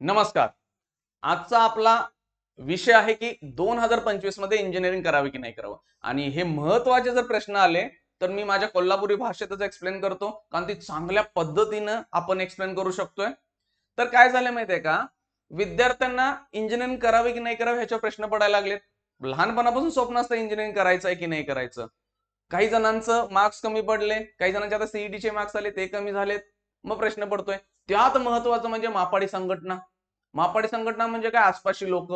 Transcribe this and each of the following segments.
नमस्कार. आजचा आपला विषय आहे की 2025 मध्ये इंजिनिअरिंग करावी की नाही करावं. आणि हे महत्वाचे जर प्रश्न आले तर मी माझ्या कोल्हापुरी भाषेतच एक्सप्लेन करतो, कारण ती चांगल्या पद्धतीनं आपण एक्सप्लेन करू शकतोय. तर काय झालं माहितीये का, विद्यार्थ्यांना इंजिनिअरिंग करावी की नाही करावी ह्याच्यावर प्रश्न पडायला लागलेत. लहानपणापासून स्वप्न असतं इंजिनिअरिंग करायचं आहे की नाही करायचं. काही जणांचं मार्क्स कमी पडले, काही जणांचे आता सीईटीचे मार्क्स आले ते कमी झालेत. मग प्रश्न पडतोय, त्यात महत्वाचं म्हणजे मापाडी संघटना. मापाडी संघटना म्हणजे काय, आसपासची लोक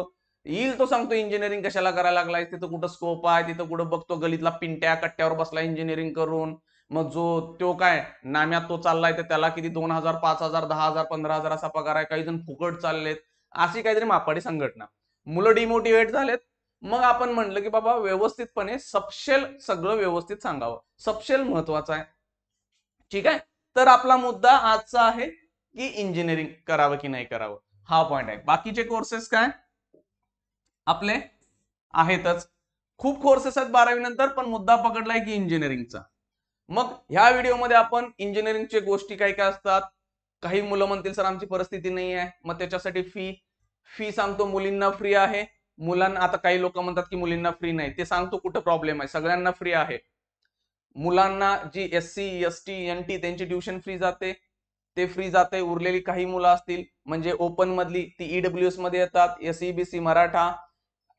येईल तो सांगतो इंजिनिअरिंग कशाला करायला लागलाय, तिथं कुठं स्कोप आहे, तिथं कुठं बघतो गलीतला पिंट्या कट्ट्यावर बसला इंजिनिअरिंग करून. मग जो तो काय नाम्यात तो चाललाय तर त्याला किती 2,000 5,000 10,000 15,000 असा पगार आहे, काही जण फुकट चाललेत. अशी काहीतरी मापाडी संघटना. मुलं डिमोटिवेट झालेत. मग आपण म्हणलं की बाबा व्यवस्थितपणे सपशेल सगळं व्यवस्थित सांगावं, सपशेल महत्वाचं आहे. ठीक आहे. तर आपला मुद्दा आजचा आहे की इंजिनिअरिंग करावं की नाही करावं, हा पॉइंट आहे. बाकीचे कोर्सेस काय आपले आहेतच, खूप कोर्सेस आहेत 12वी नंतर, पण मुद्दा पकडलाय की इंजिनिअरिंगचा. मग ह्या व्हिडिओमध्ये आपण इंजिनिअरिंगचे गोष्टी काय काय असतात. काही मुलं म्हणतील सर आमची परिस्थिती नाही आहे, मग त्याच्यासाठी फी फी सांगतो. मुलींना फ्री आहे, मुलांना आता काही लोक म्हणतात की मुलींना फ्री नाही, ते सांगतो कुठं प्रॉब्लेम आहे. सगळ्यांना फ्री आहे. मुलांना जी SC ST NT त्यांची ट्युशन फ्री जाते, ते फ्री जाते. उरलेली काही मुलं असतील म्हणजे ओपन मधली ती EWS मध्ये येतात, SEBC मराठा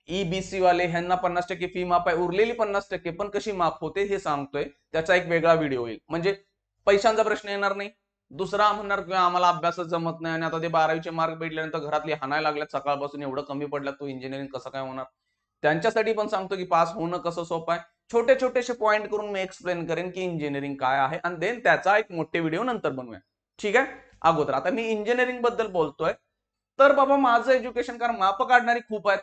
EBC वाले, ह्यांना 50% फी माफ आहे. उरलेली 50% पण कशी माफ होते हे सांगतोय, त्याचा एक वेगळा व्हिडिओ येईल. म्हणजे पैशांचा प्रश्न येणार नाही. दुसरा म्हणणार की आम्हाला अभ्यासच जमत नाही आणि आता ते 12वीचे मार्क भेटल्यानंतर घरातली हाणायला लागल्यात सकाळपासून, एवढं कमी पडलं तो इंजिनिअरिंग कसं काय होणार. त्यांच्यासाठी पण सांगतो की पास होणं कसं सोपं आहे. छोटे छोटेसे पॉईंट करून मी एक्सप्लेन करेन की इंजिनिअरिंग काय आहे, आणि देन त्याचा एक मोठे व्हिडिओ नंतर बनवूया. ठीक आहे. अगोदर आता मी इंजिनिअरिंग बद्दल बोलतोय. तर बाबा माझं एज्युकेशन, कारण माप काढणारी खूप आहेत.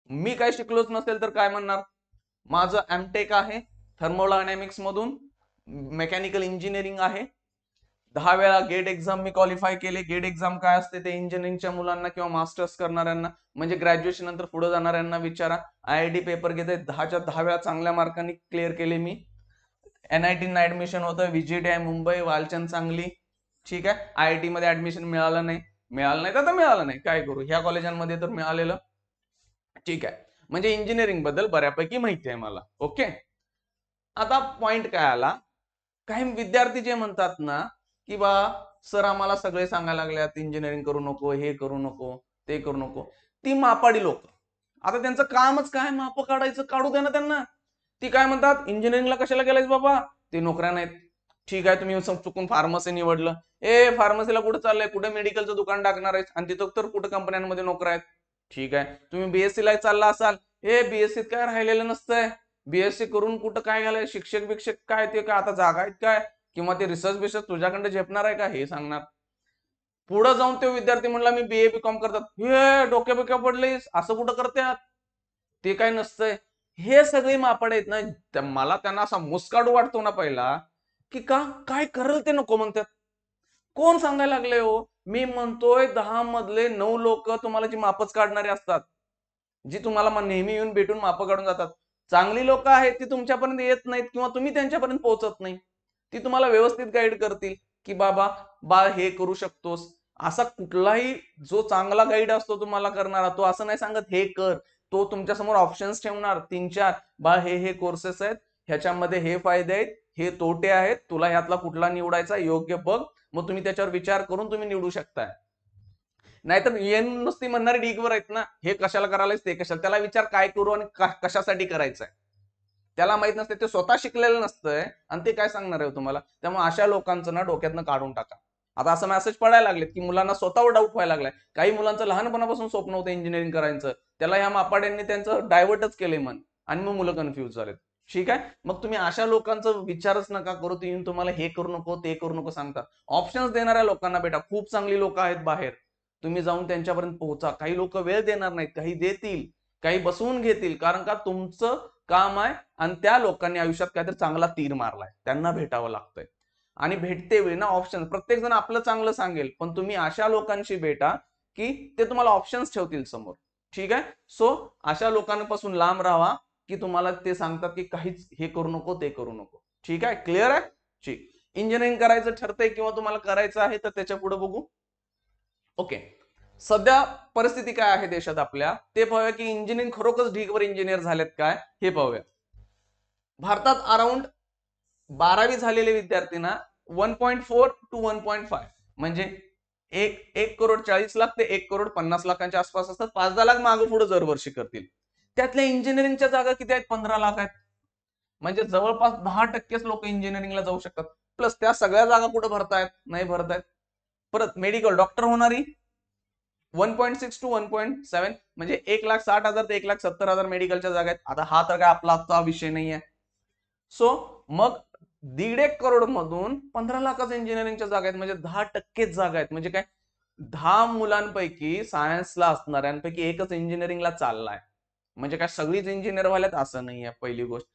मी काय शिकलोच नसेल तर काय म्हणणार. माझं एमटेक आहे थर्मोडायनॅमिक्स मधून, मेकॅनिकल इंजिनिअरिंग आहे. 10 वेळा गेट एक्झाम मी क्वालिफाय केले. गेट एक्झाम काय असते ते इंजिनिअरिंगच्या मुलांना किंवा मास्टर्स करणाऱ्यांना, म्हणजे ग्रॅज्युएशन नंतर पुढे जाणाऱ्यांना विचारा. IIT पेपर घेते, 10च्या 10 वेळा चांगल्या मार्कांनी क्लिअर केले मी. NIT ऍडमिशन होतं, VGTI मुंबई, वालचंद सांगली. ठीक आहे. IIT मध्ये ऍडमिशन मिळालं नाही. मिळालं नाही तर मिळालं नाही, काय करू. ह्या कॉलेजांमध्ये तर मिळालेलं. ठीक आहे. म्हणजे इंजिनिअरिंग बद्दल बऱ्यापैकी माहिती आहे मला. ओके. आता पॉइंट काय आला, काही विद्यार्थी जे म्हणतात ना की बा सर आम्हाला सगळे सांगायला लागल्यात इंजिनिअरिंग करू नको, हे करू नको, ते करू नको. ती मापाडी लोक. आता त्यांचं कामच काय, माप काढायचं, काढू दे ना त्यांना. ती काय म्हणतात, इंजिनिअरिंगला कशाला गेलायस बाबा, ते नोकऱ्या नाहीत. ठीक आहे, तुम्ही चुकून फार्मसी निवडलं. फार्मसीला कुठं चाललंय, कुठं मेडिकलचं दुकान टाकणार आहे, आणि तिथं तर कुठं कंपन्यांमध्ये नोकऱ्या आहेत. ठीक आहे. तुम्ही BSc ला चालला असाल, BSc काय राहिलेलं नसतंय. BSc करून कुठं काय घालाय, शिक्षक बिक्षक काय, ते काय आता जागा आहेत काय, किंवा ते रिसर्च बिसर्च तुझ्याकडे झेपणार आहे का, हे सांगणार. पुढे जाऊन तो विद्यार्थी म्हणला मी BA BCom करतात, हे डोक्या बिक्या पडलेस, असं कुठं करतात, ते काय नसतंय. हे सगळे मापड आहेत ना. मला त्यांना असा मुस्काडू वाटतो ना पहिला, की का काय करल ते नको म्हणतात. कोण सांगायला लागले हो. मी म्हणतोय 10 मधले 9 लोक तुम्हाला जी मापच काढणारे असतात, जी तुम्हाला नेहमी येऊन भेटून माप काढून जातात. चांगली लोक आहेत ती तुमच्यापर्यंत येत नाहीत किंवा तुम्ही त्यांच्यापर्यंत पोहोचत नाही. ती तुम्हाला व्यवस्थित गाईड करतील की बाबा बाळ हे करू शकतोस. असा कुठलाही जो चांगला गाईड असतो तुम्हाला करणारा, तो असं नाही सांगत हे कर. तो तुमच्या समोर ऑप्शन्स ठेवणार 3-4, बाळ हे कोर्सेस आहेत, ह्याच्यामध्ये हे फायदे आहेत, हे तोटे आहेत, तुला ह्यातला कुठला निवडायचा योग्य बघ. मग तुम्ही त्याच्यावर विचार करून तुम्ही निवडू शकताय. नाहीतर नुसती म्हणणारे ढीगवर आहेत ना, हे कशाला करायलाच ते कशाला. त्याला विचार काय करू आणि कशासाठी करायचंय, त्याला माहित नसते. ते स्वतः शिकलेलं नसतंय आणि ते काय सांगणार आहे तुम्हाला. त्यामुळे अशा लोकांचं ना डोक्यातनं काढून टाका. आता असं मेसेज पडायला लागलेत की मुलांना स्वतःवर डाऊट व्हायला लागलाय. काही मुलांचं लहानपणापासून स्वप्न होतं इंजिनिअरिंग करायचं, त्याला ह्या मापाड्यांनी त्यांचं डायव्हर्टच केले मन, आणि मग मुलं कन्फ्युज झालेत. ठीक आहे. मग तुम्ही अशा लोकांचं विचारच नका करू. ते येऊन तुम्हाला हे करू नको ते करू नको सांगतात. ऑप्शन्स देणाऱ्या लोकांना भेटा. खूप चांगली लोक आहेत बाहेर, तुम्ही जाऊन त्यांच्यापर्यंत पोहोचा. काही लोक वेळ देणार नाहीत, काही देतील, काही बसवून घेतील, कारण का तुमचं काम आहे. आणि त्या लोकांनी आयुष्यात काहीतरी चांगला तीर मारलाय, त्यांना भेटावं लागतंय. आणि भेटते वेळी ना ऑप्शन, प्रत्येक जण आपलं चांगलं सांगेल, पण तुम्ही अशा लोकांशी भेटा की ते तुम्हाला ऑप्शन्स ठेवतील समोर. ठीक आहे. सो अशा लोकांपासून लांब राहा की तुम्हाला ते सांगतात की काहीच हे करू नको ते करू नको. ठीक आहे. क्लिअर आहे. ठीक. इंजिनिअरिंग करायचं ठरतंय किंवा तुम्हाला करायचं आहे तर त्याच्या पुढे बघू. ओके. सध्या परिस्थिती काय आहे देशात आपल्या ते पाहूया, की इंजिनिअरिंग खरोखरच ढीगभर इंजिनियर झालेत काय हे पाहूया. भारतात अराउंड 12वी झालेले विद्यार्थ्यांना 1.4 to 1.5 म्हणजे 1,40,00,000 ते 1,50,00,000 आसपास असतात. 5-10 लाख मागे पुढे दरवर्षी करतील. त्यातल्या इंजिनिअरिंगच्या जागा किती आहेत? 15 लाख आहेत. म्हणजे जवळपास 10%च लोक इंजिनिअरिंगला जाऊ शकतात. प्लस त्या सगळ्या जागा कुठे भरतायत? नाही भरतायत. परत मेडिकल डॉक्टर होणारी 1.6 to 1.7 म्हणजे 1,60,000 ते 1,70,000 मेडिकलच्या जागा आहेत. आता हा तर काय आपला आजचा विषय नाही आहे. सो मग 1.5 करोड मधून 15 लाखाच इंजिनिअरिंगच्या जागा आहेत, म्हणजे 10%च जागा आहेत. म्हणजे काय 10 मुलांपैकी सायन्सला असणाऱ्यांपैकी एकच इंजिनिअरिंगला चाललाय. म्हणजे काय सगळीच इंजिनियर व्हायलात असं नाही आहे पहिली गोष्ट.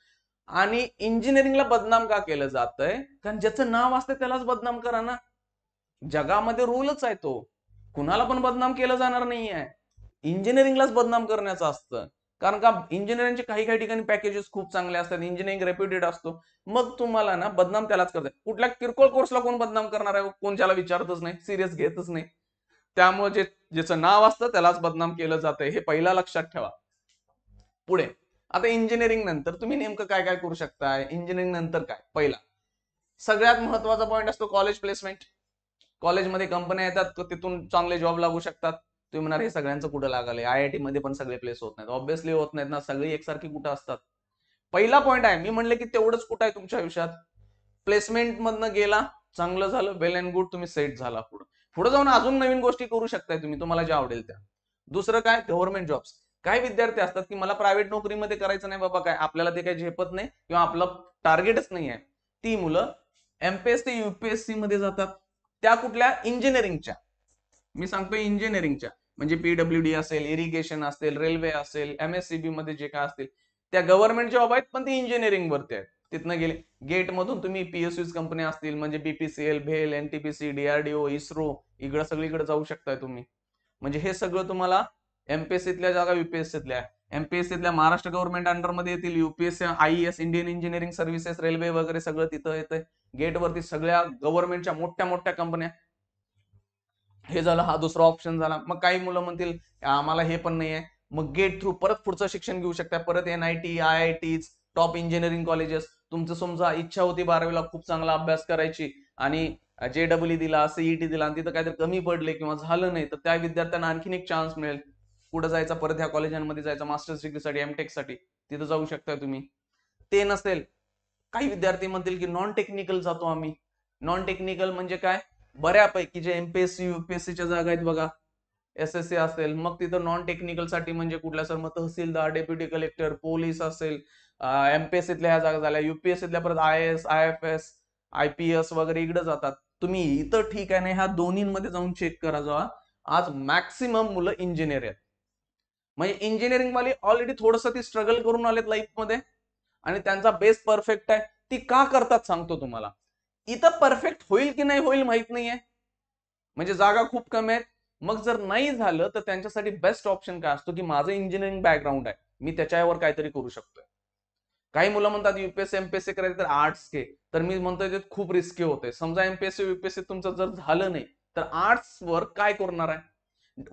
आणि इंजिनिअरिंगला बदनाम का केलं जातंय? कारण ज्याचं नाव असतं त्यालाच बदनाम करा ना. जगामध्ये रूलच आहे तो, कुणाला पण बदनाम केलं जाणार नाहीये. इंजिनिअरिंगलाच बदनाम करण्याचं असतं. कारण का इंजिनिअरिंगचे काही काही ठिकाणी पॅकेजेस खूप चांगले असतात, इंजिनिअरिंग रेप्युटेड असतो. मग तुम्हाला ना बदनाम त्यालाच करतात. कुठल्या किरकोळ कोर्सला कोण बदनाम करणार आहे? कोण त्याला विचारतच नाही, सिरियस घेतच नाही. त्यामुळे ज्याचं नाव असतं त्यालाच बदनाम केलं जातंय, हे पहिला लक्षात ठेवा. पुढे आता इंजिनिअरिंग नंतर तुम्ही नेमकं काय काय करू शकताय? इंजिनिअरिंग नंतर काय? पहिला सगळ्यात महत्वाचा पॉईंट असतो कॉलेज प्लेसमेंट. कॉलेजमध्ये कंपन्या येतात, तिथून चांगले जॉब लागू शकतात. तुम्ही म्हणणार हे सगळ्यांचं कुठं लागले? IIT मध्ये पण सगळे प्लेस होत नाहीत. ऑब्व्हियसली होत नाहीत ना, सगळी एकसारखी कुठं असतात. पहिला पॉईंट आहे, मी म्हणले की तेवढंच कुठं आहे तुमच्या आयुष्यात. प्लेसमेंट मधनं गेला, चांगलं झालं, वेल अँड गुड, तुम्ही सेट झाला. पुढे जाऊन अजून नवीन गोष्टी करू शकताय तुम्ही, तुम्हाला ज्या आवडेल त्या. दुसरं काय, गव्हर्नमेंट जॉब्स. काही विद्यार्थी असतात की मला प्रायव्हेट नोकरीमध्ये करायचं नाही बाबा, काय आपल्याला ते काही झेपत नाही किंवा आपलं टार्गेटच नाही आहे. ती मुलं MPSC UPSC मध्ये जातात. त्या कुठल्या? इंजिनिअरिंगच्या. मी सांगतोय इंजिनिअरिंगच्या, म्हणजे PWD असेल, इरिगेशन असेल, रेल्वे असेल, MSCB मध्ये जे काय असतील त्या गव्हर्नमेंट जॉब आहेत, पण ती इंजिनिअरिंग वरती आहेत. तिथनं गेले गेट मधून तुम्ही PSU's कंपन्या असतील म्हणजे BPCL, भेल, NTPC, DRDO, इस्रो, इकडं सगळीकडे जाऊ शकताय तुम्ही. म्हणजे हे सगळं तुम्हाला MPSCतल्या जागा UPSCतल्या MPSCतल्या महाराष्ट्र गव्हर्नमेंट अंडरमध्ये येतील. UPSC, IES, Indian engineering services, railway वगैरे सगळं तिथं येतंय. गेटवरती सगळ्या गव्हर्नमेंटच्या मोठ्या मोठ्या कंपन्या. हे झालं, हा दुसरा ऑप्शन झाला. मग काही मुलं म्हणतील आम्हाला हे पण नाहीये, मग गेट थ्रू परत पुढचं शिक्षण घेऊ शकता. परत NIT, IITs, top engineering colleges. तुमचं समजा इच्छा होती 12वीला खूप चांगला अभ्यास करायची आणि JEE दिला, CET दिला आणि तिथं काहीतरी कमी पडले किंवा झालं नाही, तर त्या विद्यार्थ्यांना आणखीन एक चान्स मिळेल. पुढे जायचा, परत ह्या कॉलेजांमध्ये जायचं मास्टर्स डिग्रीसाठी, MTech साठी, तिथं जाऊ शकता तुम्ही. ते नसेल, काही विद्यार्थी म्हणतील की नॉन टेक्निकल जातो आम्ही. नॉन टेक्निकल म्हणजे काय? बऱ्यापैकी जे MPSC UPSCच्या जागा आहेत बघा, SSC असेल, मग तिथं नॉन टेक्निकल साठी म्हणजे कुठल्या सर, मग तहसीलदार, डेप्युटी कलेक्टर, पोलीस असेल, MPSCतल्या ह्या जागा झाल्या, UPSCतल्या परत IAS, IFS, IPS वगैरे इकडे जातात. तुम्ही इथं ठीक आहे ना, ह्या दोन्हीमध्ये जाऊन चेक करा जावा. आज मॅक्सिमम मुलं इंजिनियर आहेत. म्हणजे इंजिनिअरिंग वाले ऑलरेडी थोडंसं ती स्ट्रगल करून आलेत लाईफमध्ये आणि त्यांचा बेस परफेक्ट आहे. ती का करतात सांगतो तुम्हाला. इथं परफेक्ट होईल की नाही होईल माहित नाहीये, म्हणजे जागा खूप कमी आहेत. मग जर नाही झालं तर त्यांच्यासाठी बेस्ट ऑप्शन काय असतो की माझं इंजिनिअरिंग बॅकग्राऊंड आहे, मी त्याच्यावर काहीतरी करू शकतोय. काही मुलं म्हणतात UPSC MPSC करायचं तर आर्ट्स घे, तर मी म्हणतोय ते खूप रिस्की होते. समजा MPSC UPSC तुमचं जर झालं नाही तर आर्ट्स वर काय करणार आहे?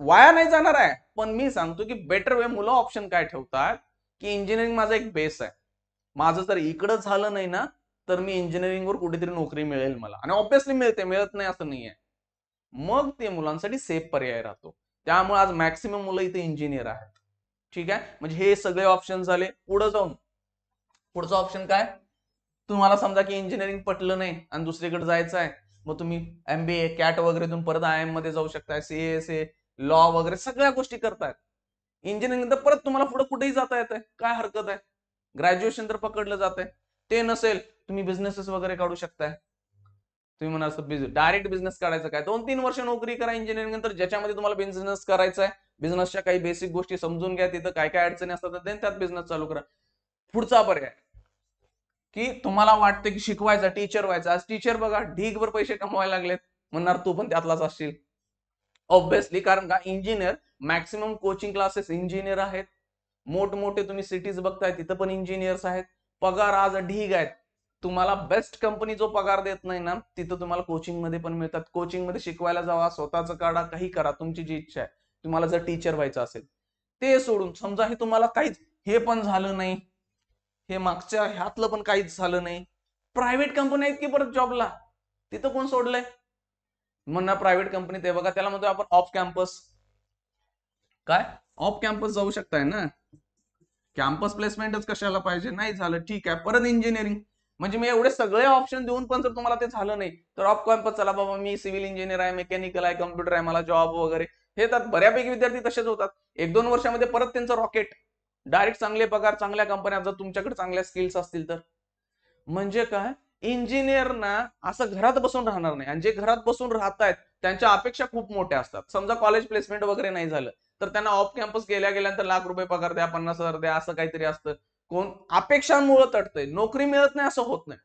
वाया नाही जाणार आहे, पण मी सांगतो की बेटर वे मुलं ऑप्शन काय ठेवतात की इंजिनिअरिंग माझा एक बेस आहे, माझं जर इकडं झालं नाही ना तर मी इंजिनिअरिंग वर कुठेतरी नोकरी मिळेल मला, आणि ऑब्व्हियसली मिळते, मिळत नाही असं नाहीये. मग ते मुलांसाठी सेफ पर्याय राहतो. त्यामुळे आज मॅक्सिमम मुलं इथे इंजिनियर आहेत. ठीक आहे, म्हणजे हे सगळे ऑप्शन झाले. पुढे जाऊन पुढचा ऑप्शन काय? तुम्हाला समजा की इंजिनिअरिंग पटलं नाही आणि दुसरीकडे जायचं आहे, मग तुम्ही MBA, CAT वगैरे तुम्ही परत IIM मध्ये जाऊ शकताय, CSA, लॉ वगैरे सगळ्या गोष्टी करतायत. इंजिनिअरिंग तर परत तुम्हाला पुढे कुठेही जाता येतंय, काय हरकत आहे. ग्रॅज्युएशन तर पकडलं जातंय. ते नसेल तुम्ही बिझनेसेस वगैरे काढू शकताय. तुम्ही म्हणा डायरेक्ट बिझनेस काढायचा काय, 2-3 वर्ष नोकरी करा इंजिनिअरिंग नंतर, ज्याच्यामध्ये तुम्हाला बिझनेस करायचा आहे. बिझनेसच्या काही बेसिक गोष्टी समजून घ्या, तिथं काय काय अडचणी असतात त्यात बिझनेस चालू करा. पुढचा पर्याय की तुम्हाला वाटतं की शिकवायचा, टीचर व्हायचा. आज टीचर बघा ढीगभर पैसे कमवायला लागलेत, म्हणणार तू पण त्यातलाच असशील. ऑब्व्हियसली, कारण का engineer maximum coaching classes engineer आहेत. मोठमोठे तुम्ही सिटीज बघताय तिथं पण इंजिनियर्स आहेत. पगार आज ढीग आहेत. तुम्हाला बेस्ट कंपनी जो पगार देत नाही ना, तिथं तुम्हाला कोचिंग मध्ये पण मिळतात. कोचिंग मध्ये शिकवायला जावा, स्वतःच काढा, काही करा, तुमची जी इच्छा आहे. तुम्हाला जर टीचर व्हायचं असेल. ते सोडून समजा हे तुम्हाला काहीच, हे पण झालं नाही, हे मागच्या ह्यातलं पण काहीच झालं नाही, प्रायव्हेट कंपनी आहेत की परत जॉबला, तिथं कोण सोडलंय? म्हणणार प्रायव्हेट कंपनी ते बघा, त्याला म्हणतो आपण ऑफ कॅम्पस. काय ऑफ कॅम्पस जाऊ शकताय ना, कॅम्पस प्लेसमेंटच कशाला पाहिजे, नाही झालं ठीक आहे, परत इंजिनिअरिंग. म्हणजे मी एवढे सगळे ऑप्शन देऊन पण जर तुम्हाला ते झालं नाही, तर ऑफ कॅम्पस चला बाबा, मी सिव्हिल इंजिनियर आहे, मेकॅनिकल आहे, कम्प्युटर आहे, मला जॉब वगैरे. हे तर बऱ्यापैकी विद्यार्थी तसेच होतात. 1-2 वर्षामध्ये परत त्यांचं रॉकेट, डायरेक्ट चांगले पगार, चांगल्या कंपन्या, जर तुमच्याकडे चांगल्या स्किल्स असतील तर. म्हणजे काय, इंजिनियर ना असं घरात बसून राहणार नाही, आणि जे घरात बसून राहतायत त्यांच्या अपेक्षा खूप मोठ्या असतात. समजा कॉलेज प्लेसमेंट वगैरे नाही झालं, तर त्यांना ऑफ कॅम्पस गेल्यानंतर लाख रुपये पगार द्या, 50,000 द्या, असं काहीतरी असतं. कोण अपेक्षांमुळे तटतंय, नोकरी मिळत नाही असं होत नाही.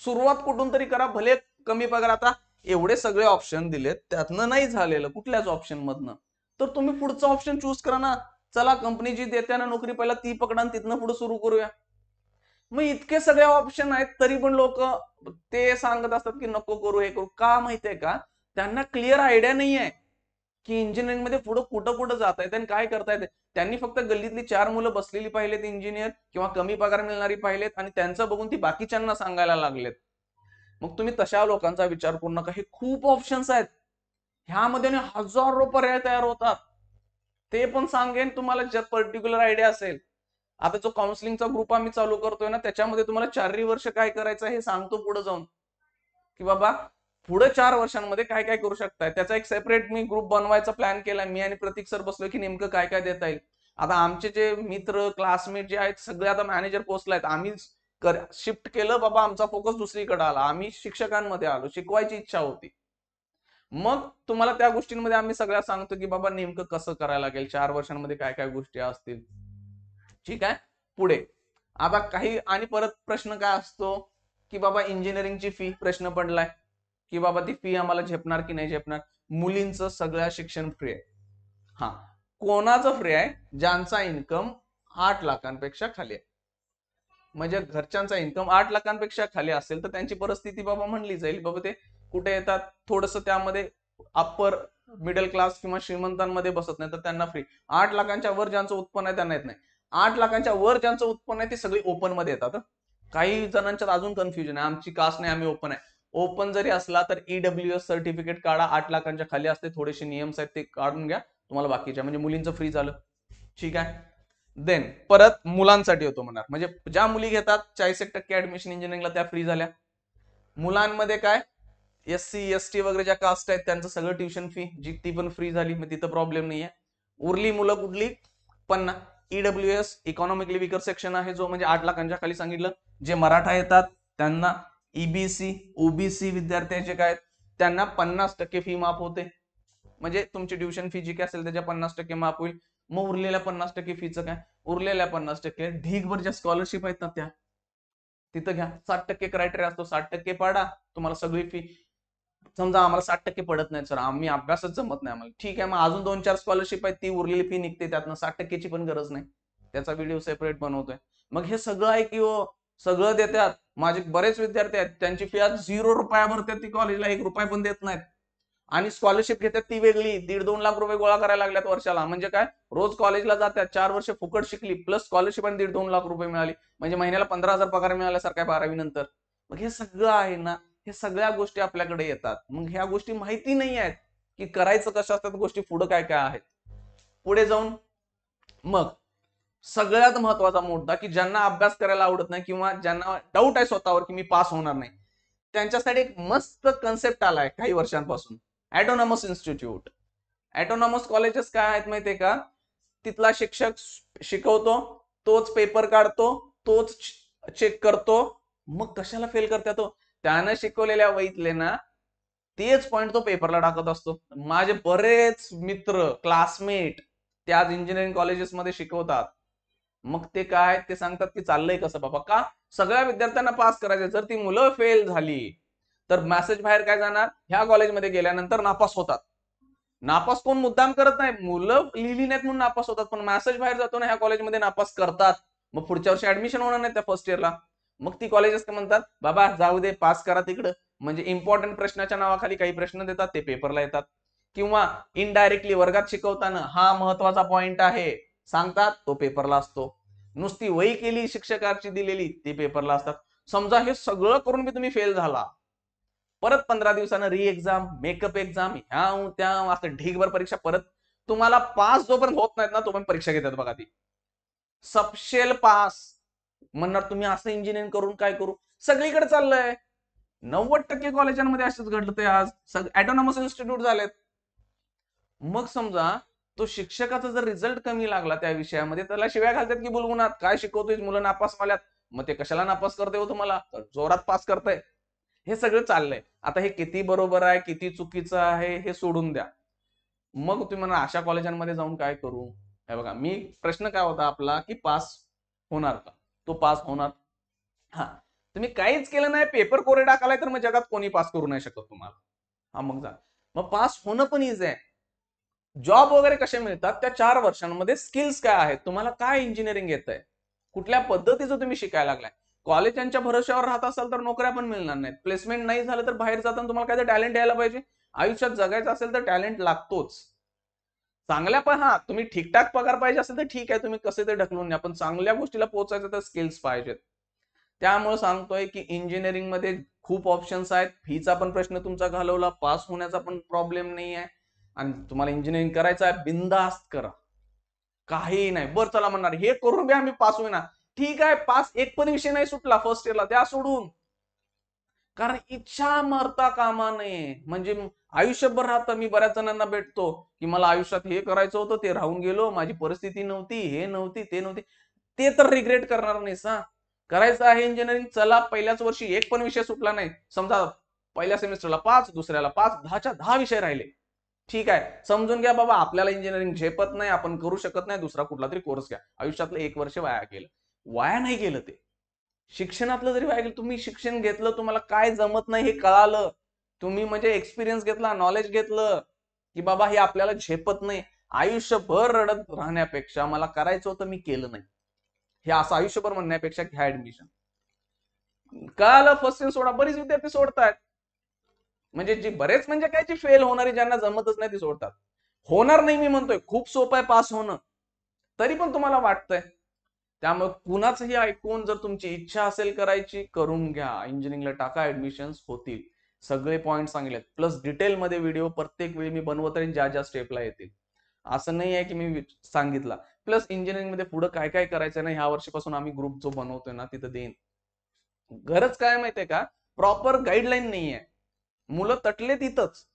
सुरुवात कुठून तरी करा, भले कमी पगार. आता एवढे सगळे ऑप्शन दिलेत, त्यातनं नाही झालेलं कुठल्याच ऑप्शन मधनं, तर तुम्ही पुढचा ऑप्शन चूज करा ना. चला कंपनी जी देते ना नोकरी, पहिला ती पकडा, तिथनं पुढे सुरू करूया. मग इतके सगळे ऑप्शन आहेत तरी पण लोक ते सांगत असतात की नको करू, हे करू. का माहितीये का, त्यांना क्लिअर आयडिया नाही आहे की इंजिनिअरिंग मध्ये पुढे कुठं कुठं जात आहेत आणि काय करतायत. त्यांनी फक्त गल्लीतली 4 मुलं बसलेली पाहिलेत इंजिनियर, किंवा कमी पगार मिळणारी पाहिलेत, आणि त्यांचं बघून ती बाकीच्यांना सांगायला लागलेत. मग तुम्ही तशा लोकांचा विचार करू नका, हे खूप ऑप्शन्स आहेत, ह्यामध्ये हजारो पर्याय तयार होतात. ते पण सांगेन तुम्हाला जर पर्टिक्युलर आयडिया असेल. आता जो काउन्सिलिंगचा ग्रुप आम्ही चालू करतोय ना, त्याच्यामध्ये तुम्हाला 4 वर्ष काय करायचं हे सांगतो पुढे जाऊन, की बाबा पुढे 4 वर्षांमध्ये काय काय करू शकताय. त्याचा एक सेपरेट मी ग्रुप बनवायचा प्लॅन केलाय. मी आणि प्रतीक सर बसलो की नेमकं काय काय देता येईल. आता आमचे जे मित्र क्लासमेट जे आहेत सगळे आता मॅनेजर पोस्टला आहेत. आम्ही शिफ्ट केलं बाबा, आमचा फोकस दुसरीकडे आला, आम्ही शिक्षकांमध्ये आलो, शिकवायची इच्छा होती. मग तुम्हाला त्या गोष्टींमध्ये आम्ही सगळ्या सांगतो की बाबा नेमकं कसं करायला लागेल, 4 वर्षांमध्ये काय काय गोष्टी असतील. ठीक आहे. पुढे आता काही आणि परत प्रश्न काय असतो की बाबा इंजिनिअरिंगची फी प्रश्न पडलाय की बाबा ती फी आम्हाला झेपणार की नाही झेपणार. मुलींचं सगळं शिक्षण फ्री आहे. हा, कोणाचं फ्री आहे, ज्यांचा इन्कम 8 लाखांपेक्षा खाली आहे. म्हणजे घरच्यांचा इन्कम 8 लाखांपेक्षा खाली असेल तर त्यांची परिस्थिती बाबा म्हणली जाईल, बाबा ते कुठे येतात, थोडस त्यामध्ये अप्पर मिडल क्लास किंवा श्रीमंतांमध्ये बसत नाही, तर त्यांना फ्री. 8 लाखांच्या वर ज्यांचं उत्पन्न आहे त्यांना येत नाही. 8 लाखांच्या वर ज्यांचं उत्पन्न आहे ते सगळे ओपन मध्ये येतात. काही जणांच्यात अजून कन्फ्युजन आहे, आमची कास्ट नाही, आम्ही ओपन आहे. ओपन जरी असला तर ईडब्ल्यूएस सर्टिफिकेट काढा, 8 लाखांच्या खाली असते, थोडेसे नियम्स आहेत ते काढून घ्या, तुम्हाला बाकीच्या म्हणजे मुलींचं फ्री झालं. ठीक आहे. देन परत मुलांसाठी होतो म्हणणार, म्हणजे ज्या मुली घेतात 40% ऍडमिशन इंजिनिअरिंगला त्या फ्री झाल्या. मुलांमध्ये काय, SC ST वगैरे ज्या कास्ट आहेत त्यांचं सगळं ट्युशन फी जी ती पण फ्री झाली, मग तिथं प्रॉब्लेम नाहीये. उरली मुलं कुठली, पण ईडब्ल्यूएस इकॉनॉमिकली विकर सेक्शन आहे जो, म्हणजे 8 लाखांच्या खाली सांगितलं. जे मराठा येतात त्यांना, EBC OBC विद्यार्थ्यांचे काय त्यांना 50% फी माफ होते, म्हणजे तुमची ट्युशन फी जी काय असेल त्याच्या 50% माफ होईल. मग उरलेल्या 50% फीचं काय, उरलेल्या 50% ढीगभर ज्या स्कॉलरशिप आहेत ना त्या तिथं घ्या. 60% क्रायटेरिया असतो, 60% पाडा, तुम्हाला सगळी फी. समजा आम्हाला 60% पडत नाही सर, आम्ही अभ्यासच जमत नाही आम्हाला, ठीक आहे, मग अजून 2-4 स्कॉलरशिप आहेत, ती उरलेली फी निघते त्यातनं, 60%ची पण गरज नाही, त्याचा व्हिडिओ सेपरेट बनवतोय. मग हे सगळं आहे की सगळं देतात. माझे बरेच विद्यार्थी आहेत त्यांची फी आज 0 रुपया भरतात, ती कॉलेजला 1 रुपया पण देत नाहीत, आणि स्कॉलरशिप घेतात ती वेगळी, 1.5-2 लाख रुपये गोळा करायला लागल्यात वर्षाला. म्हणजे काय, रोज कॉलेजला जातात, 4 वर्ष फुकट शिकली, प्लस स्कॉलरशिप आणि 1.5-2 लाख रुपये मिळाली, म्हणजे महिन्याला 15,000 पगार मिळाल्यासारखा 12वी नंतर. मग हे सगळं आहे ना, हे सगळ्या गोष्टी आपल्याकडे येतात. मग ह्या गोष्टी माहिती नाही आहेत की करायचं कसं असतात गोष्टी, पुढे काय काय आहेत. पुढे जाऊन मग सगळ्यात महत्वाचा मुद्दा की ज्यांना अभ्यास करायला आवडत नाही किंवा ज्यांना डाऊट आहे स्वतःवर की मी पास होणार नाही, त्यांच्यासाठी एक मस्त कन्सेप्ट आलाय काही वर्षांपासून, ऑटोनॉमस इन्स्टिट्यूट. ऑटोनॉमस कॉलेजेस काय आहेत माहितीये का, तिथला शिक्षक शिकवतो, तोच पेपर काढतो, तोच चेक करतो, मग कशाला फेल करता तो, त्यानं शिकवलेल्या वहीतले ना तेच पॉइंट तो पेपरला टाकत असतो. माझे बरेच मित्र क्लासमेट ते आज इंजिनिअरिंग कॉलेजेस मध्ये शिकवतात. मग ते काय ते सांगतात की चाललंय कसं बाबा, का सगळ्या विद्यार्थ्यांना पास करायचं, जर ती मुलं फेल झाली तर मेसेज बाहेर काय जाणार, ह्या कॉलेजमध्ये गेल्यानंतर नापास होतात. नापास कोण मुद्दाम करत नाही, मुलं लिहिली नाहीत म्हणून नापास होतात, पण मेसेज बाहेर जातो ना ह्या कॉलेजमध्ये नापास करतात, मग पुढच्या वर्षी ऍडमिशन होणार नाही त्या फर्स्ट इयरला. मग ती कॉलेजेस काय म्हणतात, बाबा जाऊ दे पास करा तिकडं, म्हणजे इम्पॉर्टंट प्रश्नाच्या नावाखाली काही प्रश्न देतात ते पेपरला येतात. किंवा इनडायरेक्टली वर्गात शिकवताना हा महत्वाचा पॉइंट आहे सांगतात, तो पेपरला असतो. नुसती वही केली शिक्षकाची दिलेली, ती पेपरला असतात. समजा हे सगळं करून मी तुम्ही फेल झाला, परत 15 दिवसानं री एक्झाम, मेकअप एक्झाम, ह्या त्या असं ढीगभर परीक्षा, परत तुम्हाला पास जोपर्यंत होत नाहीत ना तोपर्यंत परीक्षा घेतात बघा ती. सबशेल पास म्हणणार तुम्ही असं इंजिनिअरिंग करून काय करू. सगळीकडे चाललंय. 90% कॉलेजांमध्ये असंच घडलं ते आज ऑटोनॉमस इन्स्टिट्यूट झालेत. मग समजा तो शिक्षकाचा जर रिझल्ट कमी लागला त्या विषयामध्ये, त्याला शिव्या घालतात की बुलगुणात, काय शिकवतोय मुलं नापास व्हाल्यात. मग ते कशाला नापास करते हो तुम्हाला, तर जोरात पास करताय. हे सगळं चाललंय. आता हे किती बरोबर आहे किती चुकीचं आहे हे सोडून द्या. मग तुम्ही म्हणा अशा कॉलेजांमध्ये जाऊन काय करू. हे बघा, मी प्रश्न काय होता आपला की पास होणार का, तो पास होणार. हा, तुम्ही काहीच केलं नाही, पेपर कोरे टाकालाय, तर मग जगात कोणी पास करू नाही शकत तुम्हाला. हा मग जा, मग पास होणं पण इझी आहे. जॉब वगैरे कसे मिळतात त्या 4 वर्षांमध्ये स्किल्स काय आहेत, तुम्हाला काय इंजिनिअरिंग येत आहे, कुठल्या पद्धतीचं तुम्ही शिकायला लागलाय. कॉलेजांच्या भरोश्यावर राहत असाल तर नोकऱ्या पण मिळणार नाहीत. प्लेसमेंट नाही झालं तर बाहेर जाताना तुम्हाला काय टॅलेंट यायला पाहिजे. आयुष्यात जगायचं असेल तर टॅलेंट लागतोच. चांगल्या पण, हा तुम्ही ठीकठाक पगार पाहिजे असेल तर ठीक आहे, तुम्ही कसे ते ढकलून द्या, पण चांगल्या गोष्टीला पोहोचायचं तर स्किल्स पाहिजेत. त्यामुळे सांगतोय की इंजिनिअरिंग मध्ये खूप ऑप्शन्स आहेत. फीचा पण प्रश्न तुमचा घालवला, पास होण्याचा पण प्रॉब्लेम नाही आहे. आणि तुम्हाला इंजिनिअरिंग करायचं आहे, बिंदास्त करा, काही नाही. बरं चला म्हणणार हे करून बी आम्ही पास होईना, ठीक आहे, पास एक पण विषय नाही सुटला फर्स्ट इयरला, द्या सोडून. कारण इच्छा मरता कामा नये. म्हणजे आयुष्यभर राहतं. मी बऱ्याच जणांना भेटतो की मला आयुष्यात हे करायचं होतं, ते राहून गेलो, माझी परिस्थिती नव्हती, हे नव्हती, ते नव्हती. ते तर रिग्रेट करणार नाहीस ना. करायचं आहे इंजिनिअरिंग, चला पहिल्याच वर्षी एक पण विषय सुटला नाही, समजा पहिल्या सेमिस्टरला 5, दुसऱ्याला 5, 10च्या 10 विषय राहिले, ठीक आहे, समजून घ्या बाबा आपल्याला इंजिनिअरिंग झेपत नाही, आपण करू शकत नाही, दुसरा कुठला तरी कोर्स घ्या. आयुष्यातलं 1 वर्ष वाया गेलं. वाया नाही गेलं ते, शिक्षणातलं जरी वाया गेलं, तुम्ही शिक्षण घेतलं, तुम्हाला काय जमत नाही हे कळालं, तुम्ही म्हणजे एक्सपिरियन्स घेतला, नॉलेज घेतलं की बाबा हे आपल्याला झेपत नाही. आयुष्यभर रडत राहण्यापेक्षा मला करायचं होतं मी केलं नाही, हे असं आयुष्यभर म्हणण्यापेक्षा घ्या ऍडमिशन. कळालं, फर्स्ट इयर सोडा. बरीच विद्यार्थी सोडतात, म्हणजे जी बरेच म्हणजे काय, जी फेल होणारी, ज्यांना जमतच नाही ती सोडतात. होणार नाही मी म्हणतोय, खूप सोपं आहे पास होणं, तरी पण तुम्हाला वाटतंय. त्यामुळे कुणाचंही ऐकून जर तुमची इच्छा असेल करायची, करून घ्या. इंजिनिअरिंगला टाका, ऍडमिशन होतील. सगळे पॉईंट सांगितलेत, प्लस डिटेलमध्ये व्हिडिओ प्रत्येक वेळी मी बनवत राहीन ज्या ज्या स्टेपला येतील. असं नाही आहे की मी सांगितलं. प्लस इंजिनिअरिंग मध्ये पुढे काय काय करायचं ना, ह्या वर्षीपासून आम्ही ग्रुप जो बनवतोय ना तिथं देईन. गरज काय माहितीये का, प्रॉपर गाईडलाईन नाहीये. मुलं तटले तिथंच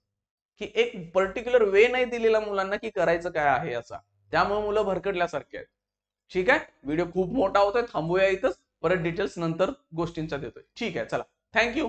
की एक पर्टिक्युलर वे नाही दिलेला मुलांना की करायचं काय आहे असा. त्यामुळे मुलं भरकडल्यासारखे आहेत. ठीक आहे, व्हिडिओ खूप मोठा होतोय, थांबूया इथंच, परत डिटेल्स नंतर गोष्टींचा देतोय. ठीक आहे, चला, थँक्यू.